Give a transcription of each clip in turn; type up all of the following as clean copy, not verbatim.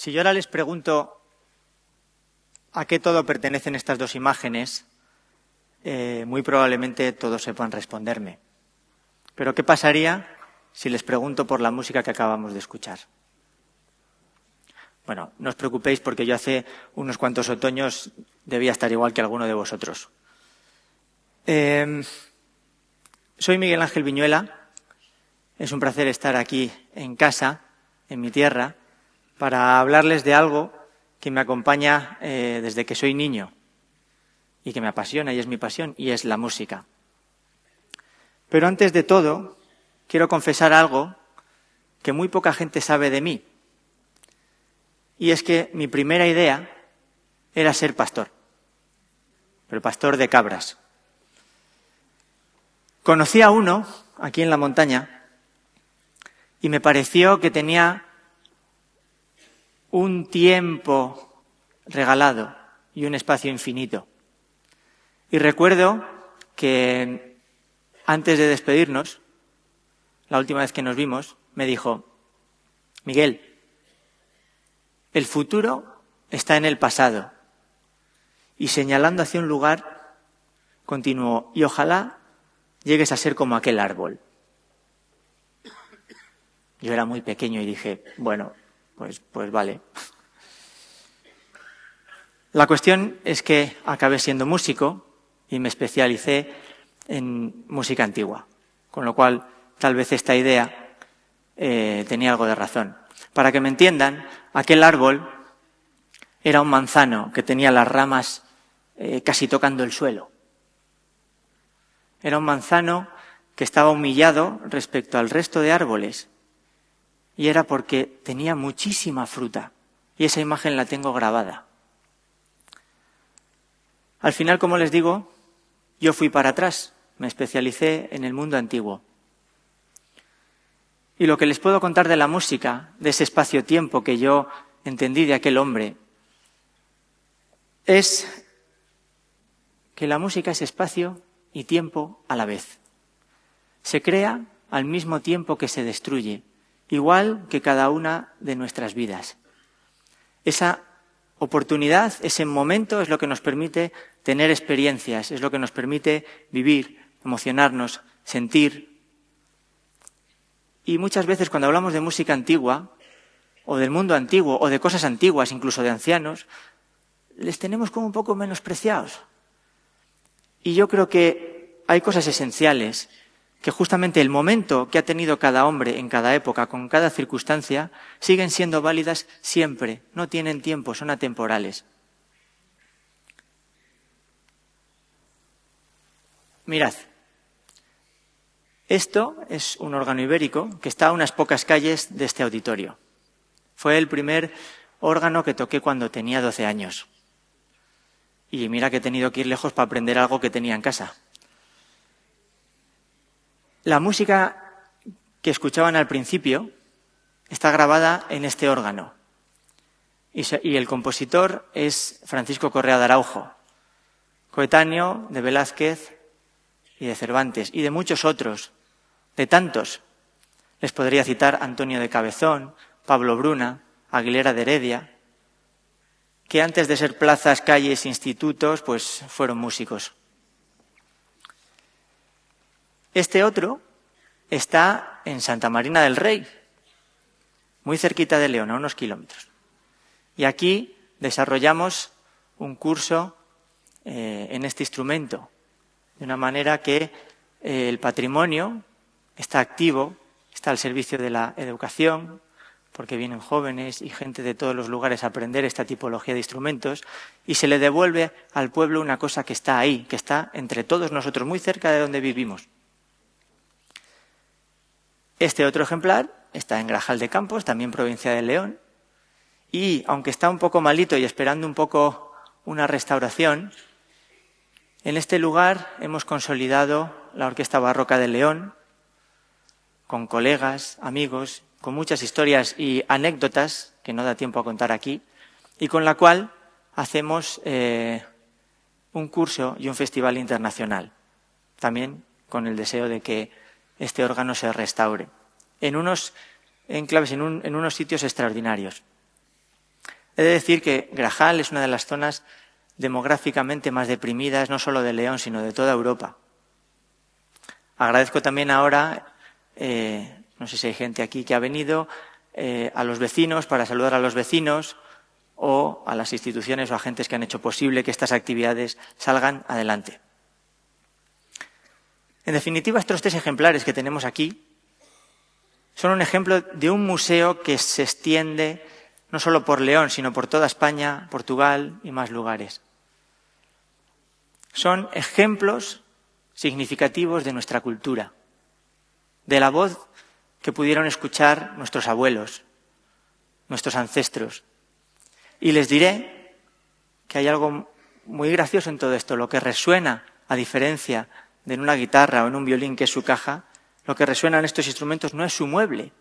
Si yo ahora les pregunto a qué todo pertenecen estas dos imágenes, muy probablemente todos sepan responderme. Pero ¿qué pasaría si les pregunto por la música que acabamos de escuchar? Bueno, no os preocupéis porque yo hace unos cuantos otoños debía estar igual que alguno de vosotros. Soy Miguel Ángel Viñuela. Es un placer estar aquí en casa, en mi tierra, para hablarles de algo que me acompaña desde que soy niño y que me apasiona y es mi pasión, y es la música. Pero antes de todo, quiero confesar algo que muy poca gente sabe de mí. Y es que mi primera idea era ser pastor, pero pastor de cabras. Conocí a uno aquí en la montaña y me pareció que tenía un tiempo regalado y un espacio infinito. Y recuerdo que antes de despedirnos, la última vez que nos vimos, me dijo: Miguel, el futuro está en el pasado. Y señalando hacia un lugar, continuó: y ojalá llegues a ser como aquel árbol. Yo era muy pequeño y dije, bueno, pues vale. La cuestión es que acabé siendo músico y me especialicé en música antigua, con lo cual tal vez esta idea tenía algo de razón. Para que me entiendan, aquel árbol era un manzano que tenía las ramas casi tocando el suelo. Era un manzano que estaba humillado respecto al resto de árboles, y era porque tenía muchísima fruta, y esa imagen la tengo grabada. Al final, como les digo, yo fui para atrás, me especialicé en el mundo antiguo. Y lo que les puedo contar de la música, de ese espacio-tiempo que yo entendí de aquel hombre, es que la música es espacio y tiempo a la vez. Se crea al mismo tiempo que se destruye, igual que cada una de nuestras vidas. Esa oportunidad, ese momento es lo que nos permite tener experiencias, es lo que nos permite vivir, emocionarnos, sentir. Y muchas veces cuando hablamos de música antigua, o del mundo antiguo, o de cosas antiguas, incluso de ancianos, les tenemos como un poco menospreciados. Y yo creo que hay cosas esenciales que justamente el momento que ha tenido cada hombre en cada época, con cada circunstancia, siguen siendo válidas siempre, no tienen tiempo, son atemporales. Mirad, esto es un órgano ibérico que está a unas pocas calles de este auditorio. Fue el primer órgano que toqué cuando tenía 12 años. Y mira que he tenido que ir lejos para aprender algo que tenía en casa. La música que escuchaban al principio está grabada en este órgano. Y el compositor es Francisco Correa de Araujo, coetáneo de Velázquez y de Cervantes y de muchos otros, de tantos. Les podría citar Antonio de Cabezón, Pablo Bruna, Aguilera de Heredia, que antes de ser plazas, calles, institutos, pues fueron músicos. Este otro está en Santa Marina del Rey, muy cerquita de León, a unos kilómetros. Y aquí desarrollamos un curso en este instrumento, de una manera que el patrimonio está activo, está al servicio de la educación, porque vienen jóvenes y gente de todos los lugares a aprender esta tipología de instrumentos, y se le devuelve al pueblo una cosa que está ahí, que está entre todos nosotros, muy cerca de donde vivimos. Este otro ejemplar está en Grajal de Campos, también provincia de León, y aunque está un poco malito y esperando un poco una restauración, en este lugar hemos consolidado la Orquesta Barroca de León, con colegas, amigos, con muchas historias y anécdotas que no da tiempo a contar aquí, y con la cual hacemos un curso y un festival internacional, también con el deseo de que este órgano se restaure, en unos enclaves, en unos sitios extraordinarios. He de decir que Grajal es una de las zonas demográficamente más deprimidas, no solo de León, sino de toda Europa. Agradezco también ahora, no sé si hay gente aquí que ha venido, a los vecinos, para saludar a los vecinos, o a las instituciones o agentes que han hecho posible que estas actividades salgan adelante. En definitiva, estos 3 ejemplares que tenemos aquí son un ejemplo de un museo que se extiende no solo por León, sino por toda España, Portugal y más lugares. Son ejemplos significativos de nuestra cultura, de la voz que pudieron escuchar nuestros abuelos, nuestros ancestros. Y les diré que hay algo muy gracioso en todo esto. Lo que resuena, a diferencia de en una guitarra o en un violín, que es su caja, lo que resuena en estos instrumentos no es su mueble,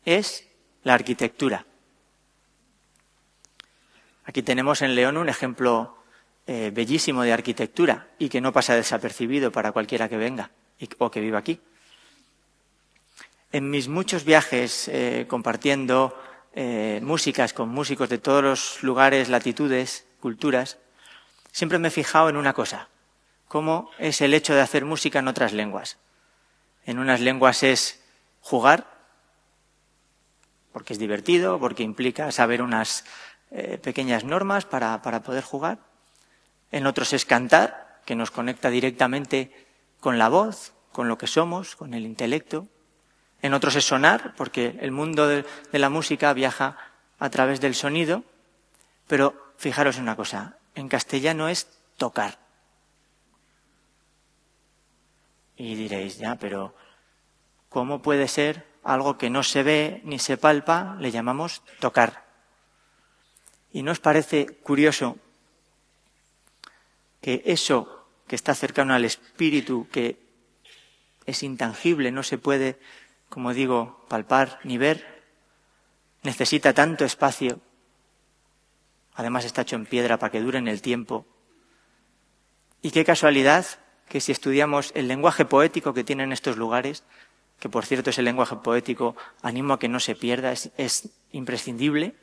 es la arquitectura. Aquí tenemos en León un ejemplo bellísimo de arquitectura y que no pasa desapercibido para cualquiera que venga o que viva aquí. En mis muchos viajes compartiendo músicas con músicos de todos los lugares, latitudes, culturas, siempre me he fijado en una cosa: cómo es el hecho de hacer música en otras lenguas. En unas lenguas es jugar, porque es divertido, porque implica saber unas pequeñas normas para poder jugar. En otros es cantar, que nos conecta directamente con la voz, con lo que somos, con el intelecto. En otros es sonar, porque el mundo de la música viaja a través del sonido. Pero fijaros en una cosa, en castellano es tocar. Y diréis, ya, pero ¿cómo puede ser algo que no se ve ni se palpa, le llamamos tocar? ¿Y no os parece curioso que eso que está cercano al espíritu, que es intangible, no se puede, como digo, palpar ni ver, necesita tanto espacio? Además está hecho en piedra para que dure en el tiempo. Y qué casualidad que si estudiamos el lenguaje poético que tienen estos lugares, que por cierto ese lenguaje poético animo a que no se pierda, es imprescindible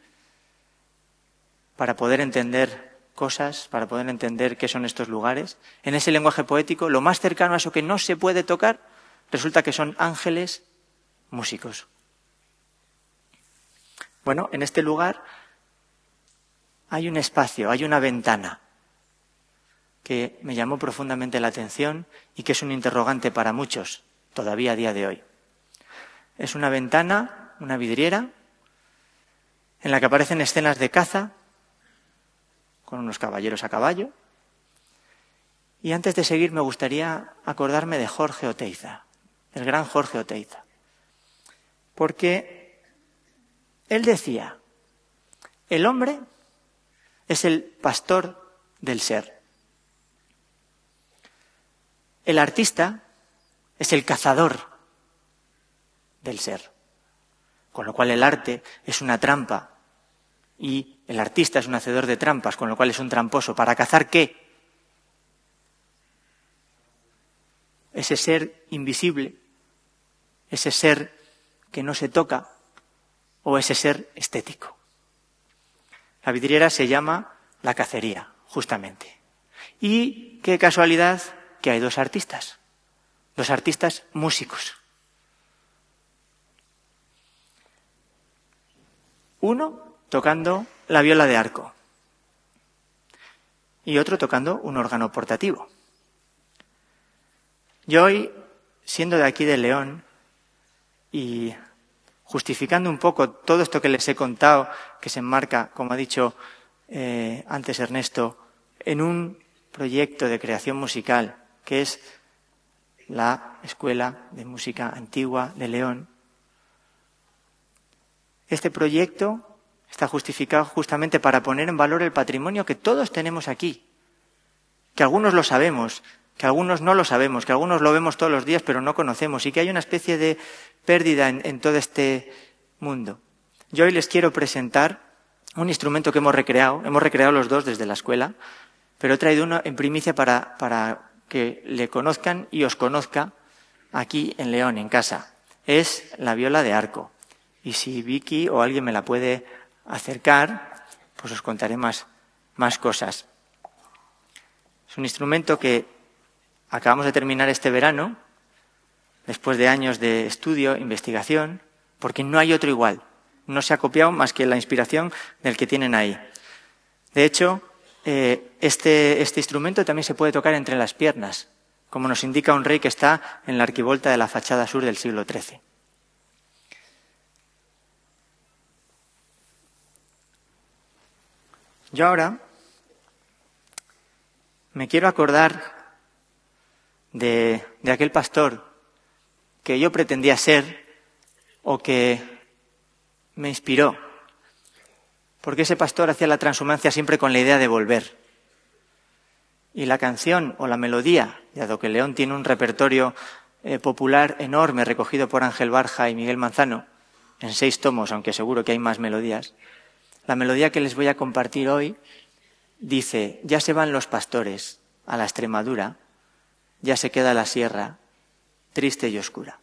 para poder entender cosas, para poder entender qué son estos lugares. En ese lenguaje poético, lo más cercano a eso que no se puede tocar, resulta que son ángeles músicos. Bueno, en este lugar hay un espacio, hay una ventana que me llamó profundamente la atención y que es un interrogante para muchos, todavía a día de hoy. Es una ventana, una vidriera, en la que aparecen escenas de caza, con unos caballeros a caballo. Y antes de seguir me gustaría acordarme de Jorge Oteiza, el gran Jorge Oteiza. Porque él decía, el hombre es el pastor del ser. El artista es el cazador del ser. Con lo cual el arte es una trampa y el artista es un hacedor de trampas, con lo cual es un tramposo. ¿Para cazar qué? Ese ser invisible, ese ser que no se toca o ese ser estético. La vidriera se llama la cacería, justamente. Y qué casualidad que hay dos artistas músicos. Uno tocando la viola de arco y otro tocando un órgano portativo. Yo hoy, siendo de aquí de León y justificando un poco todo esto que les he contado, que se enmarca, como ha dicho antes Ernesto, en un proyecto de creación musical que es la Escuela de Música Antigua de León. Este proyecto está justificado justamente para poner en valor el patrimonio que todos tenemos aquí, que algunos lo sabemos, que algunos no lo sabemos, que algunos lo vemos todos los días pero no conocemos, y que hay una especie de pérdida en todo este mundo. Yo hoy les quiero presentar un instrumento que hemos recreado los dos desde la escuela, pero he traído uno en primicia para que le conozcan y os conozca aquí en León, en casa. Es la viola de arco. Y si Vicky o alguien me la puede acercar, pues os contaré más cosas. Es un instrumento que acabamos de terminar este verano, después de años de estudio, investigación, porque no hay otro igual. No se ha copiado más que la inspiración del que tienen ahí. De hecho, este instrumento también se puede tocar entre las piernas, como nos indica un rey que está en la arquivolta de la fachada sur del siglo XIII. Yo ahora me quiero acordar de aquel pastor que yo pretendía ser o que me inspiró, porque ese pastor hacía la transhumancia siempre con la idea de volver. Y la canción o la melodía, dado que León tiene un repertorio popular enorme recogido por Ángel Barja y Miguel Manzano, en 6 tomos, aunque seguro que hay más melodías, la melodía que les voy a compartir hoy dice: ya se van los pastores a la Extremadura, ya se queda la sierra triste y oscura.